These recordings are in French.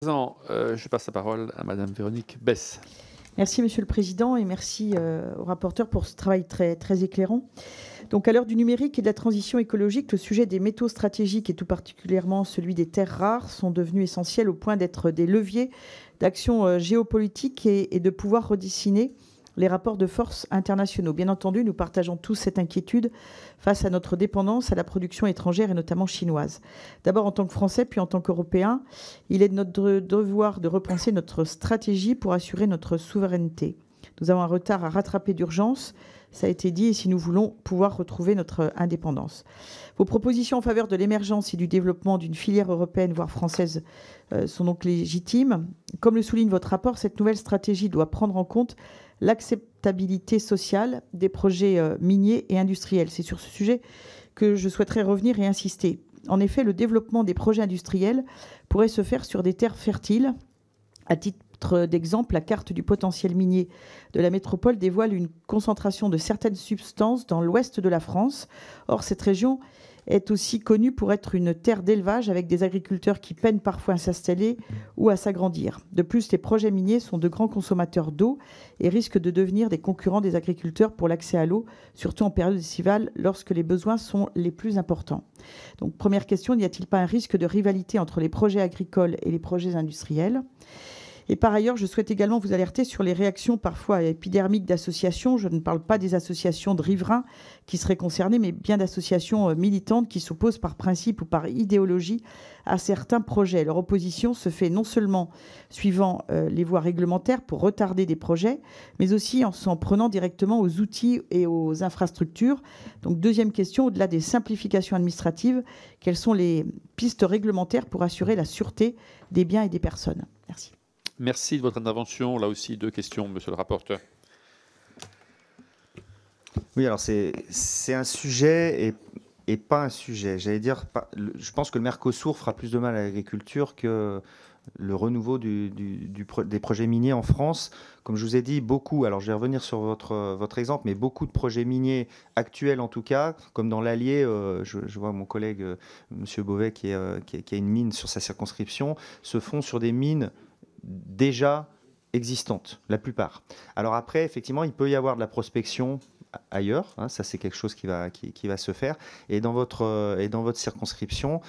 Je passe la parole à Madame Véronique Besse. Merci Monsieur le Président et merci au rapporteur pour ce travail très éclairant. Donc à l'heure du numérique et de la transition écologique, le sujet des métaux stratégiques et tout particulièrement celui des terres rares sont devenus essentiels au point d'être des leviers d'action géopolitique et de pouvoir redessiner les rapports de force internationaux. Bien entendu, nous partageons tous cette inquiétude face à notre dépendance à la production étrangère et notamment chinoise. D'abord en tant que Français, puis en tant qu'Européens, il est de notre devoir de repenser notre stratégie pour assurer notre souveraineté. Nous avons un retard à rattraper d'urgence, ça a été dit, et si nous voulons pouvoir retrouver notre indépendance. Vos propositions en faveur de l'émergence et du développement d'une filière européenne, voire française, sont donc légitimes. Comme le souligne votre rapport, cette nouvelle stratégie doit prendre en compte l'acceptabilité sociale des projets miniers et industriels. C'est sur ce sujet que je souhaiterais revenir et insister. En effet, le développement des projets industriels pourrait se faire sur des terres fertiles. À titre d'exemple, la carte du potentiel minier de la métropole dévoile une concentration de certaines substances dans l'ouest de la France. Or, cette région est aussi connue pour être une terre d'élevage avec des agriculteurs qui peinent parfois à s'installer ou à s'agrandir. De plus, les projets miniers sont de grands consommateurs d'eau et risquent de devenir des concurrents des agriculteurs pour l'accès à l'eau, surtout en période estivale lorsque les besoins sont les plus importants. Donc, première question, n'y a-t-il pas un risque de rivalité entre les projets agricoles et les projets industriels ? Et par ailleurs, je souhaite également vous alerter sur les réactions parfois épidermiques d'associations. Je ne parle pas des associations de riverains qui seraient concernées, mais bien d'associations militantes qui s'opposent par principe ou par idéologie à certains projets. Leur opposition se fait non seulement suivant les voies réglementaires pour retarder des projets, mais aussi en s'en prenant directement aux outils et aux infrastructures. Donc deuxième question, au-delà des simplifications administratives, quelles sont les pistes réglementaires pour assurer la sûreté des biens et des personnes ? Merci. Merci de votre intervention. Là aussi, deux questions, monsieur le rapporteur. Oui, alors c'est un sujet et pas un sujet. J'allais dire, je pense que le Mercosur fera plus de mal à l'agriculture que le renouveau des projets miniers en France. Comme je vous ai dit, beaucoup, alors je vais revenir sur votre exemple, mais beaucoup de projets miniers actuels en tout cas, comme dans l'Allier, je vois mon collègue monsieur Beauvais qui a une mine sur sa circonscription, se font sur des mines déjà existantes, la plupart. Alors après, effectivement, il peut y avoir de la prospection ailleurs, hein, ça c'est quelque chose qui va se faire. Et dans votre circonscription,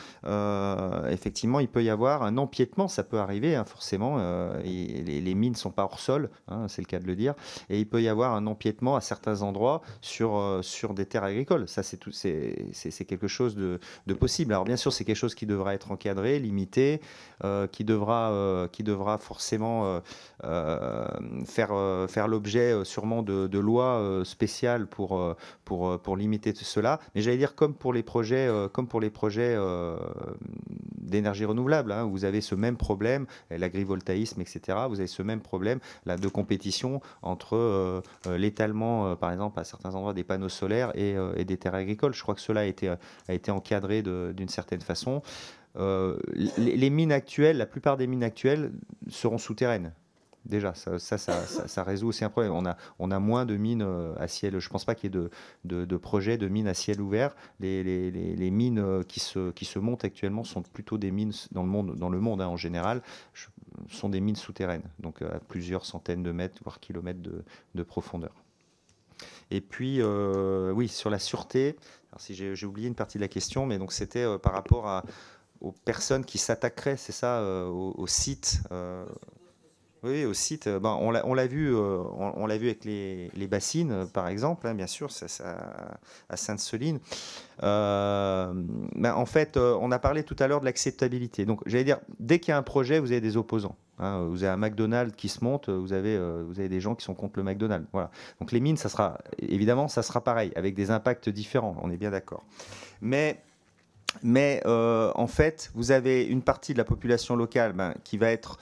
effectivement, il peut y avoir un empiètement, ça peut arriver, hein, forcément. Et les mines ne sont pas hors sol, hein, c'est le cas de le dire. Et il peut y avoir un empiètement à certains endroits sur des terres agricoles. Ça, c'est quelque chose de possible. Alors bien sûr, c'est quelque chose qui devra être encadré, limité, qui devra forcément faire l'objet sûrement de lois spéciales pour limiter tout cela. Mais j'allais dire comme pour les projets d'énergie renouvelable, hein, vous avez ce même problème, l'agrivoltaïsme, etc. Vous avez ce même problème là, de compétition entre l'étalement, par exemple, à certains endroits des panneaux solaires et des terres agricoles. Je crois que cela a été encadré d'une certaine façon. Les mines actuelles, la plupart des mines actuelles seront souterraines. Déjà, ça résout aussi un problème. On a moins de mines à ciel. Je ne pense pas qu'il y ait de projets de mines à ciel ouvert. Les mines qui se montent actuellement sont plutôt des mines dans le monde hein, en général, sont des mines souterraines, donc à plusieurs centaines de mètres, voire kilomètres de profondeur. Et puis, oui, sur la sûreté, alors si j'ai oublié une partie de la question, mais donc c'était par rapport aux personnes qui s'attaqueraient, c'est ça, au site. Oui, au site, on l'a vu avec les bassines, par exemple, hein, bien sûr, à Sainte-Soline. En fait, on a parlé tout à l'heure de l'acceptabilité. Donc, j'allais dire, dès qu'il y a un projet, vous avez des opposants. Hein, vous avez un McDonald's qui se monte, vous avez des gens qui sont contre le McDonald's. Voilà. Donc, les mines, ça sera pareil, avec des impacts différents, on est bien d'accord. Mais en fait, vous avez une partie de la population locale qui va être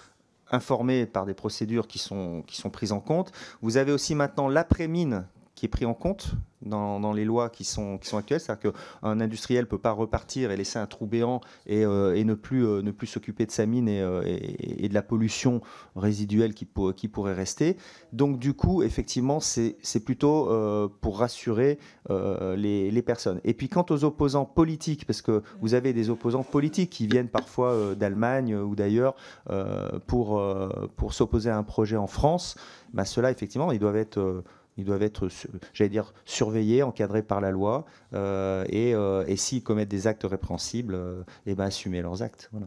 informés par des procédures qui sont prises en compte. Vous avez aussi maintenant l'après-mine qui est pris en compte dans les lois qui sont actuelles. C'est-à-dire qu'un industriel ne peut pas repartir et laisser un trou béant et ne plus s'occuper de sa mine et de la pollution résiduelle qui pourrait rester. Donc du coup, effectivement, c'est plutôt pour rassurer les personnes. Et puis quant aux opposants politiques, parce que vous avez des opposants politiques qui viennent parfois d'Allemagne ou d'ailleurs pour s'opposer à un projet en France, bah, ceux-là, effectivement, ils doivent être, j'allais dire, surveillés, encadrés par la loi, et s'ils commettent des actes répréhensibles, et ben, assumer leurs actes. Voilà.